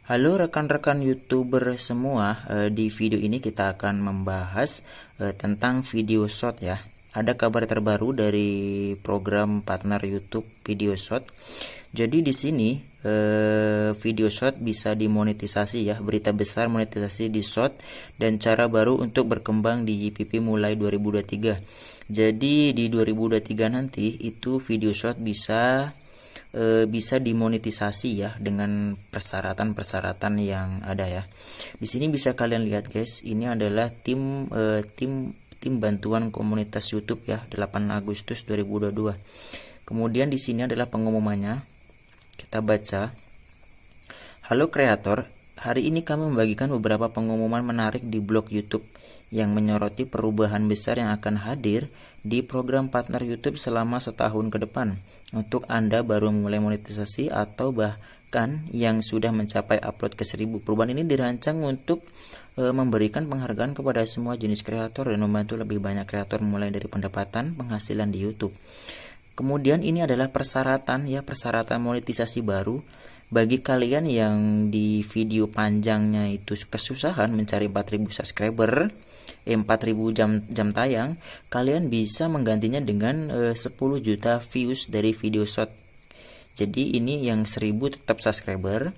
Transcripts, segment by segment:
Halo rekan-rekan YouTuber semua, di video ini kita akan membahas tentang video short ya. Ada kabar terbaru dari program partner YouTube Video Short. Jadi di sini video short bisa dimonetisasi ya, berita besar monetisasi di short dan cara baru untuk berkembang di YPP mulai 2023. Jadi di 2023 nanti itu video short bisa dimonetisasi ya dengan persyaratan-persyaratan yang ada ya. Di sini bisa kalian lihat guys, ini adalah tim bantuan komunitas YouTube ya, 8 Agustus 2022. Kemudian di sini adalah pengumumannya. Kita baca. Halo kreator, hari ini kami membagikan beberapa pengumuman menarik di blog YouTube yang menyoroti perubahan besar yang akan hadir di program partner YouTube selama setahun ke depan. Untuk Anda baru mulai monetisasi atau bahkan yang sudah mencapai upload ke 1000. Perubahan ini dirancang untuk memberikan penghargaan kepada semua jenis kreator dan membantu lebih banyak kreator mulai dari pendapatan penghasilan di YouTube. Kemudian ini adalah persyaratan monetisasi baru bagi kalian yang di video panjangnya itu kesusahan mencari 4000 subscriber, 4000 jam tayang, kalian bisa menggantinya dengan 10 juta views dari video short. Jadi ini yang 1000 tetap subscriber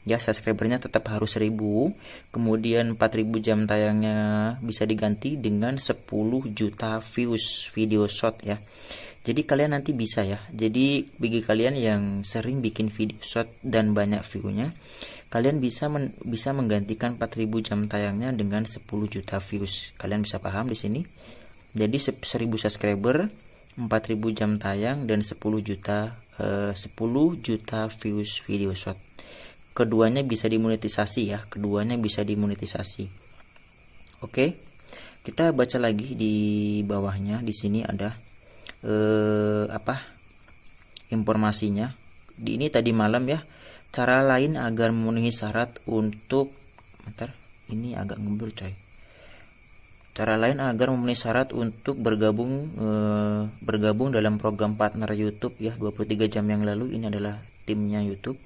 ya, subscribernya tetap harus 1000, kemudian 4000 jam tayangnya bisa diganti dengan 10 juta views video short ya. Jadi kalian nanti bisa ya, jadi bagi kalian yang sering bikin video short dan banyak viewnya, kalian bisa menggantikan 4000 jam tayangnya dengan 10 juta views. Kalian bisa paham di sini? Jadi 1000 subscriber, 4000 jam tayang dan 10 juta views video short. Keduanya bisa dimonetisasi ya, Oke. Kita baca lagi di bawahnya. Di sini ada informasinya. Ini tadi malam ya. Cara lain agar memenuhi syarat untuk ini agak ngebul coy. Cara lain agar memenuhi syarat untuk bergabung dalam program partner YouTube ya, 23 jam yang lalu. Ini adalah timnya YouTube.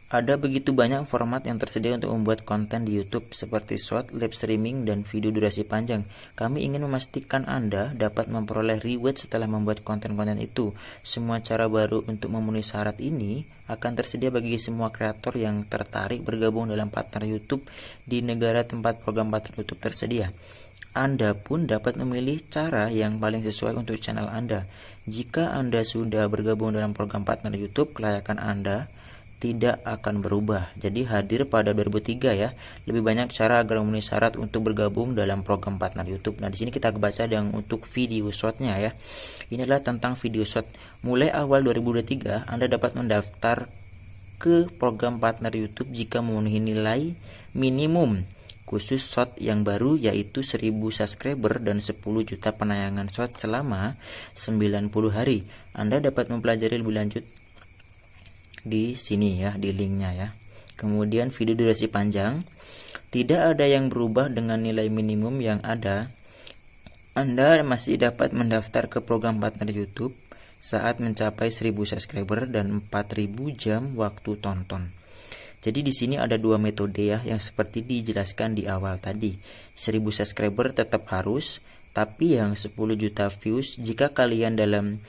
Ada begitu banyak format yang tersedia untuk membuat konten di YouTube seperti short, live streaming, dan video durasi panjang. Kami ingin memastikan Anda dapat memperoleh reward setelah membuat konten-konten itu. Semua cara baru untuk memenuhi syarat ini akan tersedia bagi semua kreator yang tertarik bergabung dalam partner YouTube di negara tempat program partner YouTube tersedia. Anda pun dapat memilih cara yang paling sesuai untuk channel Anda. Jika Anda sudah bergabung dalam program partner YouTube, kelayakan Anda tidak akan berubah. Jadi hadir pada 2003 ya. Lebih banyak cara agar memenuhi syarat untuk bergabung dalam program partner YouTube. Nah, di sini kita baca yang untuk video shortnya ya. Ini adalah tentang video short. Mulai awal 2023, Anda dapat mendaftar ke program partner YouTube jika memenuhi nilai minimum khusus short yang baru, yaitu 1000 subscriber dan 10 juta penayangan short selama 90 hari. Anda dapat mempelajari lebih lanjut di sini ya, di linknya ya. Kemudian video durasi panjang, tidak ada yang berubah dengan nilai minimum yang ada. Anda masih dapat mendaftar ke program partner YouTube saat mencapai 1000 subscriber dan 4000 jam waktu tonton. Jadi di sini ada dua metode ya, yang seperti dijelaskan di awal tadi. 1000 subscriber tetap harus, tapi yang 10 juta views jika kalian dalam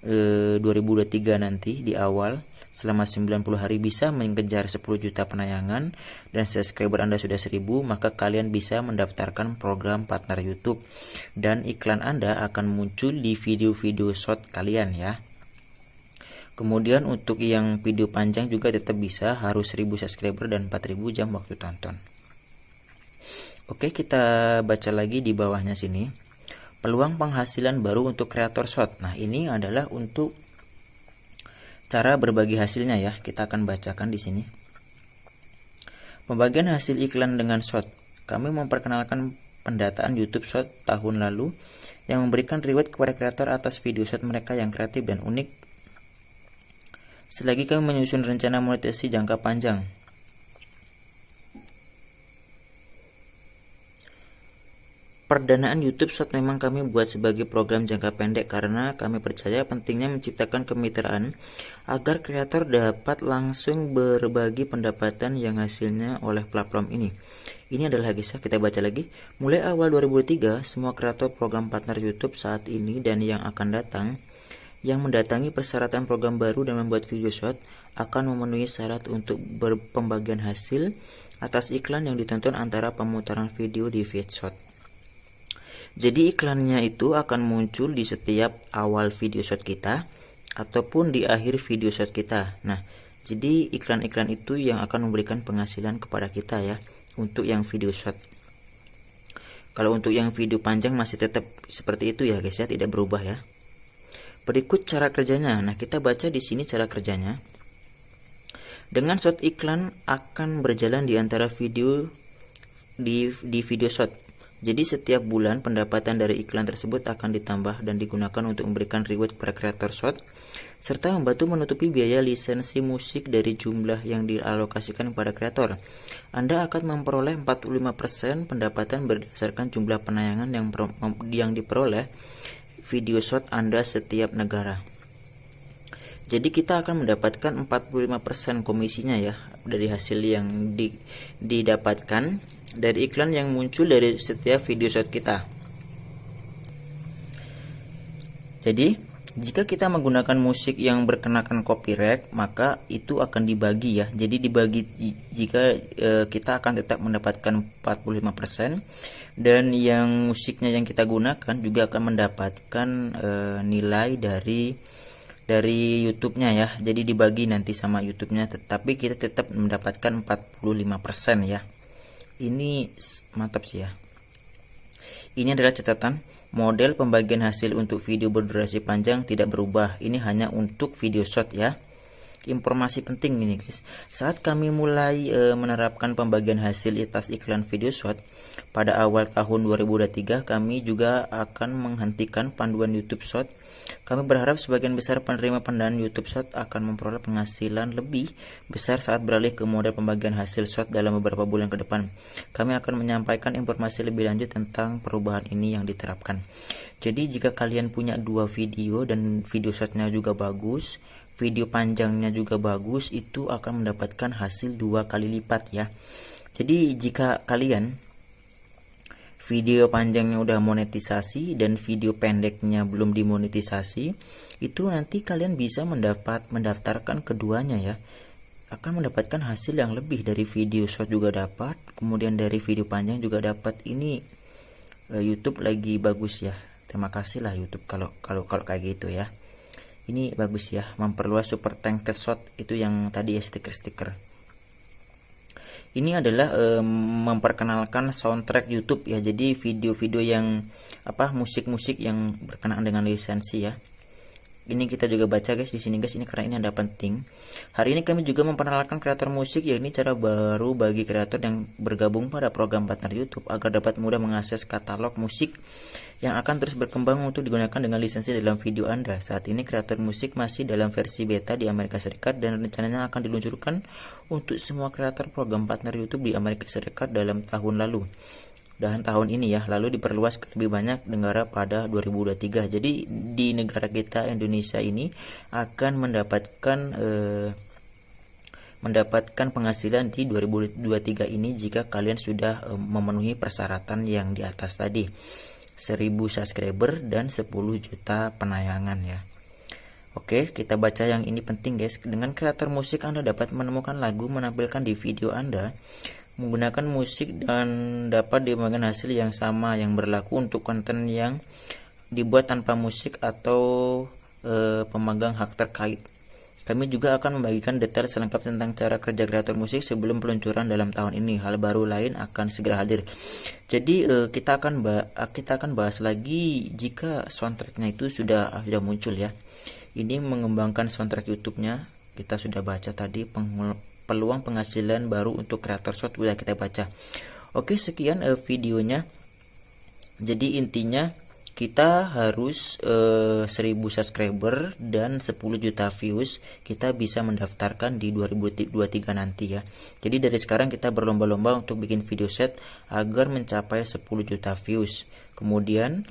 2023 nanti di awal selama 90 hari bisa mengejar 10 juta penayangan dan subscriber Anda sudah 1000, maka kalian bisa mendaftarkan program partner YouTube dan iklan Anda akan muncul di video-video short kalian ya. Kemudian untuk yang video panjang juga tetap bisa, harus 1000 subscriber dan 4000 jam waktu tonton. Oke, kita baca lagi di bawahnya sini. Peluang penghasilan baru untuk kreator short. Nah, ini adalah untuk cara berbagi hasilnya ya. Kita akan bacakan di sini. Pembagian hasil iklan dengan short. Kami memperkenalkan pendataan YouTube Short tahun lalu yang memberikan reward kepada kreator atas video short mereka yang kreatif dan unik. Selagi kami menyusun rencana monetisasi jangka panjang. Perdanaan YouTube Short memang kami buat sebagai program jangka pendek karena kami percaya pentingnya menciptakan kemitraan agar kreator dapat langsung berbagi pendapatan yang hasilnya oleh platform ini. Ini adalah kisah, kita baca lagi. Mulai awal 2003, semua kreator program partner YouTube saat ini dan yang akan datang yang mendatangi persyaratan program baru dan membuat video short akan memenuhi syarat untuk berpembagian hasil atas iklan yang ditonton antara pemutaran video di feed short. Jadi iklannya itu akan muncul di setiap awal video shot kita ataupun di akhir video shot kita. Nah, jadi iklan-iklan itu yang akan memberikan penghasilan kepada kita ya untuk yang video shot. Kalau untuk yang video panjang masih tetap seperti itu ya guys ya, tidak berubah ya. Berikut cara kerjanya. Nah, kita baca di sini cara kerjanya. Dengan shot iklan akan berjalan di antara video di video shot. Jadi setiap bulan pendapatan dari iklan tersebut akan ditambah dan digunakan untuk memberikan reward kepada kreator short serta membantu menutupi biaya lisensi musik dari jumlah yang dialokasikan kepada kreator. Anda akan memperoleh 45% pendapatan berdasarkan jumlah penayangan yang diperoleh video short Anda setiap negara. Jadi kita akan mendapatkan 45% komisinya ya dari hasil yang didapatkan dari iklan yang muncul dari setiap video shot kita. Jadi jika kita menggunakan musik yang berkenakan copyright, maka itu akan dibagi ya. Jadi dibagi jika kita akan tetap mendapatkan 45% dan yang musiknya yang kita gunakan juga akan mendapatkan nilai dari YouTube-nya ya. Jadi dibagi nanti sama YouTube-nya, tetapi kita tetap mendapatkan 45% ya. Ini mantap sih ya. Ini adalah catatan, model pembagian hasil untuk video berdurasi panjang tidak berubah. Ini hanya untuk video short ya. Informasi penting ini guys. Saat kami mulai menerapkan pembagian hasil atas iklan video short pada awal tahun 2023, kami juga akan menghentikan panduan YouTube Short. Kami berharap sebagian besar penerima pendanaan YouTube Short akan memperoleh penghasilan lebih besar saat beralih ke model pembagian hasil short dalam beberapa bulan ke depan. Kami akan menyampaikan informasi lebih lanjut tentang perubahan ini yang diterapkan. Jadi jika kalian punya dua video dan video shortnya juga bagus, video panjangnya juga bagus, itu akan mendapatkan hasil 2 kali lipat ya. Jadi jika kalian video panjangnya udah monetisasi dan video pendeknya belum dimonetisasi, itu nanti kalian bisa mendaftarkan keduanya ya. Akan mendapatkan hasil yang lebih dari video short juga dapat, kemudian dari video panjang juga dapat. Ini YouTube lagi bagus ya. Terima kasih lah YouTube kalau kayak gitu ya. Ini bagus ya, memperluas super tank ke short itu yang tadi ya, stiker-stiker. Ini adalah memperkenalkan soundtrack YouTube ya. Jadi video-video yang musik-musik yang berkenaan dengan lisensi ya. Ini kita juga baca guys di sini guys, ini karena ini ada penting. Hari ini kami juga memperkenalkan kreator musik, ya ini cara baru bagi kreator yang bergabung pada program partner YouTube agar dapat mudah mengakses katalog musik yang akan terus berkembang untuk digunakan dengan lisensi dalam video Anda. Saat ini kreator musik masih dalam versi beta di Amerika Serikat dan rencananya akan diluncurkan untuk semua kreator program partner YouTube di Amerika Serikat dalam tahun lalu. Dan tahun ini ya, lalu diperluas ke lebih banyak negara pada 2023. Jadi di negara kita Indonesia ini akan mendapatkan penghasilan di 2023 ini jika kalian sudah memenuhi persyaratan yang di atas tadi. 1000 subscriber dan 10 juta penayangan ya. Oke, kita baca yang ini penting guys. Dengan kreator musik Anda dapat menemukan lagu menampilkan di video Anda menggunakan musik dan dapat diberikan hasil yang sama yang berlaku untuk konten yang dibuat tanpa musik atau pemegang hak terkait. Kami juga akan membagikan detail selengkap tentang cara kerja kreator musik sebelum peluncuran dalam tahun ini. Hal baru lain akan segera hadir. Jadi kita akan bahas lagi jika soundtracknya itu sudah muncul ya. Ini mengembangkan soundtrack YouTube-nya. Kita sudah baca tadi peluang penghasilan baru untuk kreator short udah kita baca. Oke, sekian videonya. Jadi intinya kita harus 1000 subscriber dan 10 juta views, kita bisa mendaftarkan di 2023 nanti ya. Jadi dari sekarang kita berlomba-lomba untuk bikin video set agar mencapai 10 juta views. Kemudian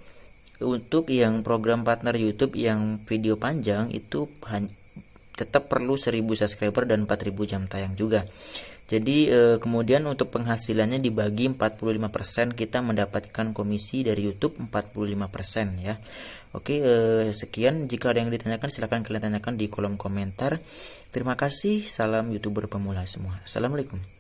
untuk yang program partner YouTube yang video panjang itu tetap perlu 1000 subscriber dan 4000 jam tayang juga. Jadi kemudian untuk penghasilannya dibagi 45%, kita mendapatkan komisi dari YouTube 45% ya. Oke, sekian. Jika ada yang ditanyakan silahkan kalian tanyakan di kolom komentar. Terima kasih. Salam YouTuber pemula semua. Assalamualaikum.